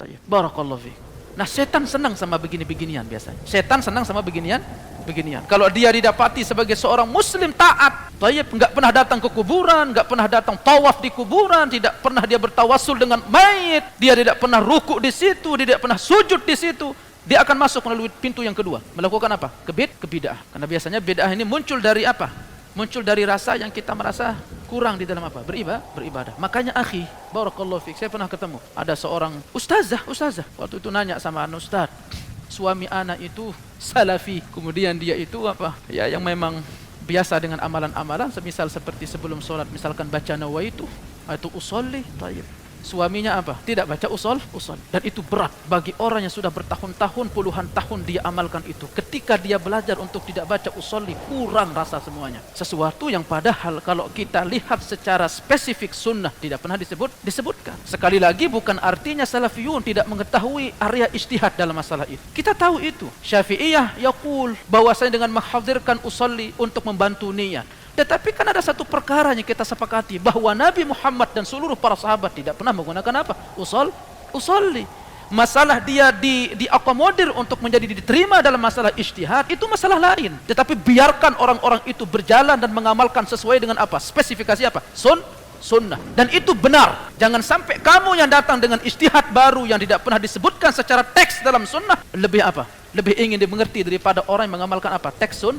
Tayyib. Barakallahu fiik. Nah, setan senang sama begini-beginian biasanya. Setan senang sama beginian. Kalau dia didapati sebagai seorang muslim taat, tayyib, enggak pernah datang ke kuburan, enggak pernah datang tawaf di kuburan, tidak pernah dia bertawassul dengan mayit, dia tidak pernah rukuk di situ, dia tidak pernah sujud di situ, dia akan masuk melalui pintu yang kedua. Melakukan apa? Kebidah. Karena biasanya bid'ah ini muncul dari apa? Muncul dari rasa yang kita merasa kurang di dalam apa? Beribadah. Makanya akhi, barakallahu fiik, saya pernah ketemu ada seorang ustazah. Waktu itu nanya sama ustaz, suami anak itu salafi, kemudian dia itu apa? Ya, yang memang biasa dengan amalan-amalan, semisal seperti sebelum sholat misalkan baca nawaitu atau usolli, tayyib. Suaminya apa? Tidak baca usul. Dan itu berat bagi orang yang sudah bertahun-tahun, puluhan tahun dia amalkan itu. Ketika dia belajar untuk tidak baca usolli, kurang rasa semuanya. Sesuatu yang padahal kalau kita lihat secara spesifik sunnah tidak pernah disebutkan. Sekali lagi bukan artinya salafiyun tidak mengetahui area ijtihad dalam masalah itu. Kita tahu itu. Syafi'iyah yaqul bahwasanya dengan menghadirkan usolli untuk membantu niat. Tetapi kan ada satu perkara yang kita sepakati, bahwa Nabi Muhammad dan seluruh para sahabat tidak pernah menggunakan apa? Usolli. Masalah dia diakomodir untuk menjadi diterima dalam masalah ijtihad, itu masalah lain. Tetapi biarkan orang-orang itu berjalan dan mengamalkan sesuai dengan apa? Spesifikasi apa? Sunnah. Dan itu benar. Jangan sampai kamu yang datang dengan ijtihad baru yang tidak pernah disebutkan secara teks dalam sunnah, lebih apa? Lebih ingin dimengerti daripada orang yang mengamalkan apa? Teks sun.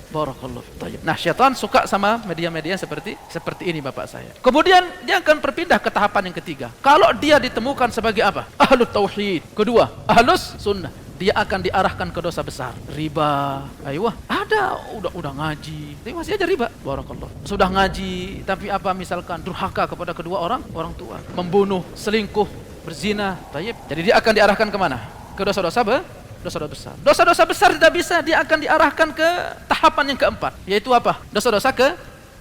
Barakallahu fiik. Nah, syaitan suka sama media-media seperti ini bapak saya. Kemudian dia akan berpindah ke tahapan yang ketiga. Kalau dia ditemukan sebagai apa? Ahlut tauhid. Kedua, ahlus sunnah. Dia akan diarahkan ke dosa besar. Riba. Ayo, ada udah ngaji, tapi masih aja riba. Barakallah. Sudah ngaji, tapi apa misalkan durhaka kepada kedua orang tua. Membunuh, selingkuh, berzina. Tayyib. Jadi dia akan diarahkan kemana? Ke dosa-dosa besar. Dosa-dosa besar tidak bisa, dia akan diarahkan ke tahapan yang keempat, yaitu apa? Dosa-dosa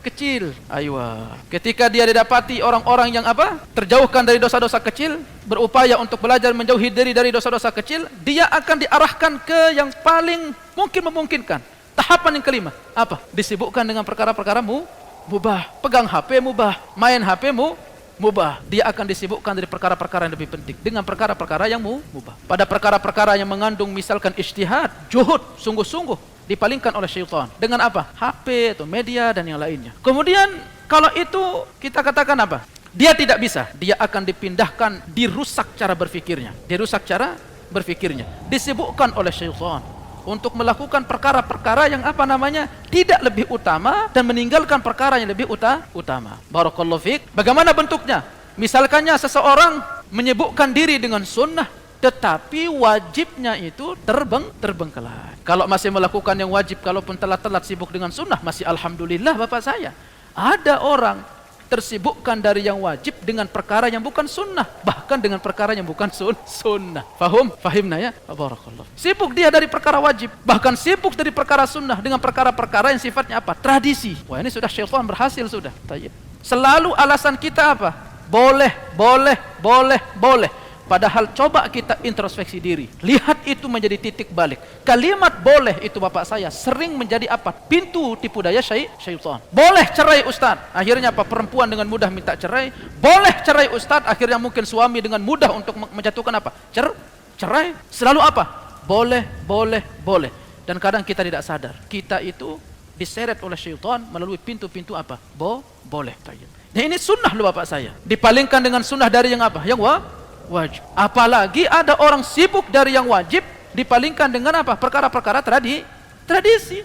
kecil. Aywa. Ketika dia didapati orang-orang yang apa? Terjauhkan dari dosa-dosa kecil, berupaya untuk belajar menjauhi diri dari dosa-dosa kecil, dia akan diarahkan ke yang paling memungkinkan. Tahapan yang kelima, apa? Disibukkan dengan perkara-perkara mubah. Pegang HP mubah, main HP mubah. Dia akan disibukkan dari perkara-perkara yang lebih penting dengan perkara-perkara yang mubah. Pada perkara-perkara yang mengandung misalkan ijtihad, juhud, sungguh-sungguh dipalingkan oleh syaitan dengan apa? HP atau media dan yang lainnya. Kemudian kalau itu kita katakan apa? Dia tidak bisa, dia akan dipindahkan, dirusak cara berfikirnya. Disibukkan oleh syaitan untuk melakukan perkara-perkara yang apa namanya? Tidak lebih utama dan meninggalkan perkara yang lebih utama. Barakallahu fiik. Bagaimana bentuknya? Misalkannya seseorang menyibukkan diri dengan sunnah, tetapi wajibnya itu terbengkelai. Kalau masih melakukan yang wajib, kalaupun telat-telat sibuk dengan sunnah, masih alhamdulillah bapak saya. Ada orang tersibukkan dari yang wajib dengan perkara yang bukan sunnah, bahkan dengan perkara yang bukan sunnah. Fahimna ya? Barakallah. Sibuk dia dari perkara wajib, bahkan sibuk dari perkara sunnah dengan perkara-perkara yang sifatnya apa? Tradisi. Wah, ini sudah syaitan berhasil sudah. Tayyib. Selalu alasan kita apa? Boleh. Padahal coba kita introspeksi diri. Lihat itu menjadi titik balik. Kalimat boleh itu bapak saya sering menjadi apa? Pintu tipu daya syaitan. Boleh cerai ustaz. Akhirnya apa? Perempuan dengan mudah minta cerai. Boleh cerai ustaz. Akhirnya mungkin suami dengan mudah untuk menjatuhkan apa? Cerai. Selalu apa? Boleh. Dan kadang kita tidak sadar. Kita itu diseret oleh syaitan melalui pintu-pintu apa? Boleh. Nah, ini sunnah loh bapak saya. Dipalingkan dengan sunnah dari yang apa? Yang wajib. Apalagi ada orang sibuk dari yang wajib dipalingkan dengan apa? Perkara-perkara tradisi.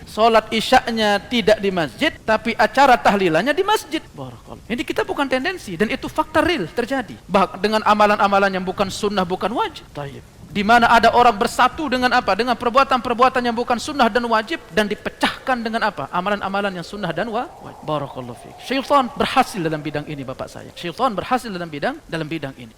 Salat isyaknya tidak di masjid, tapi acara tahlilannya di masjid. Barakallah. Ini kita bukan tendensi dan itu fakta real terjadi. Bahkan dengan amalan-amalan yang bukan sunnah, bukan wajib. Tayyib. Di mana ada orang bersatu dengan apa? Dengan perbuatan-perbuatan yang bukan sunnah dan wajib dan dipecahkan dengan apa? Amalan-amalan yang sunnah dan wajib. Barakallahu fiik. Syaitan berhasil dalam bidang ini bapak saya. Syaitan berhasil dalam bidang ini.